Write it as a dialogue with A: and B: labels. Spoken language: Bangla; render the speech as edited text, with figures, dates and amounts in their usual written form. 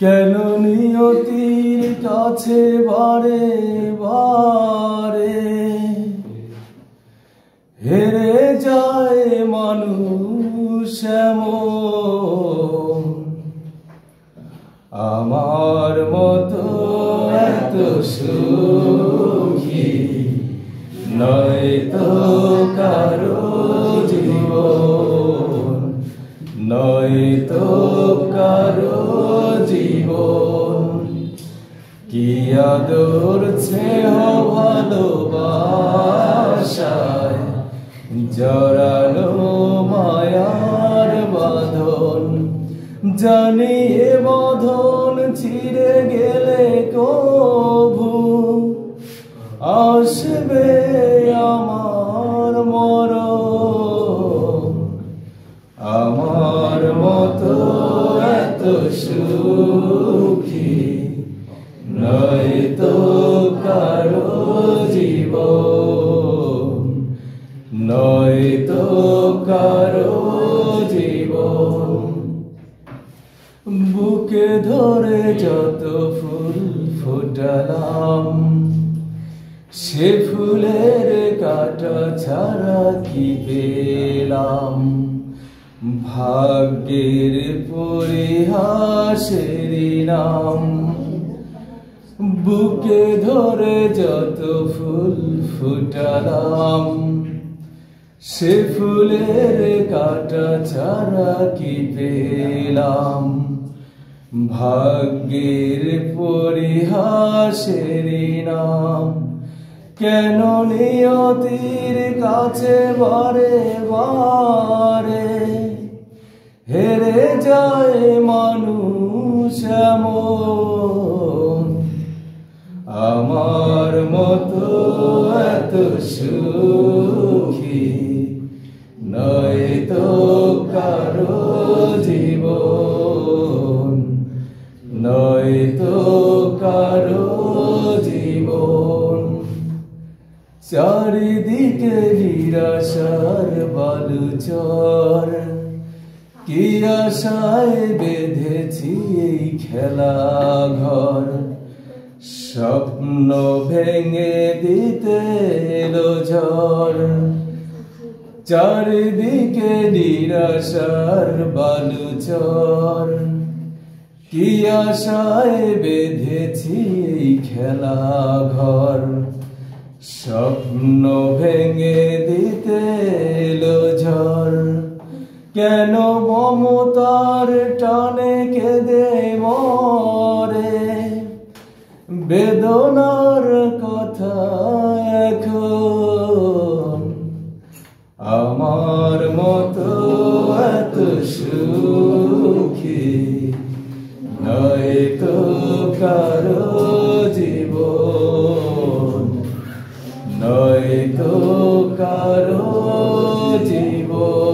A: কেন নিয়তির কাছে বারে বারে হেরে যায় মানুষ এমন? আমার মতো এত সুখী নয় তো কারো জীবন, নয় তো কারো জীবন। কি আদর স্নেহ ভালোবাসায় জড়ানো মায়ার বাঁধন, জানি এ বাঁধন ছিঁড়ে গেলে কভু আসবে আমার মরণ। আমার মতো এত সুখী নয় তো কারো জীবন, নয় তো কারো জীবন। বুকে ধরে যত ফুল ফোটালাম, সে ফুলের কাঁটা ছাড়া কি পেলাম? ভাগ্যের পরিহাসের নাম। বুকে ধরে যত ফুল ফুটালাম, সে ফুলের কাঁটা ছাড়া কি পেলাম? ভাগ্যের পরিহাসের নাম। কেন নিয়তির কাছে বারে বারে হেরে যায় মানুষ এমন? আমার মতো এত সুখী নয় তো কারো জীবন, নয় তো কারো জীবন। চারিদিকে নিরাশার বালুচর, কি আশায় বেঁধেছি এই খেলা ঘর? স্বপ্ন ভেঙে দিতে এলো ঝড়। চারিদিকে নিরাশার বালুচর, কি আশায় বেঁধেছি এই খেলা ঘর? স্বপ্ন ভেঙে দিতে এলো ঝড়। কেন মমতার টানে কেঁদে মরে বেদনার কথা এখন? আমার মতো এত সুখী নয় তো কারো জীবন, নয় তো কারো জীবন।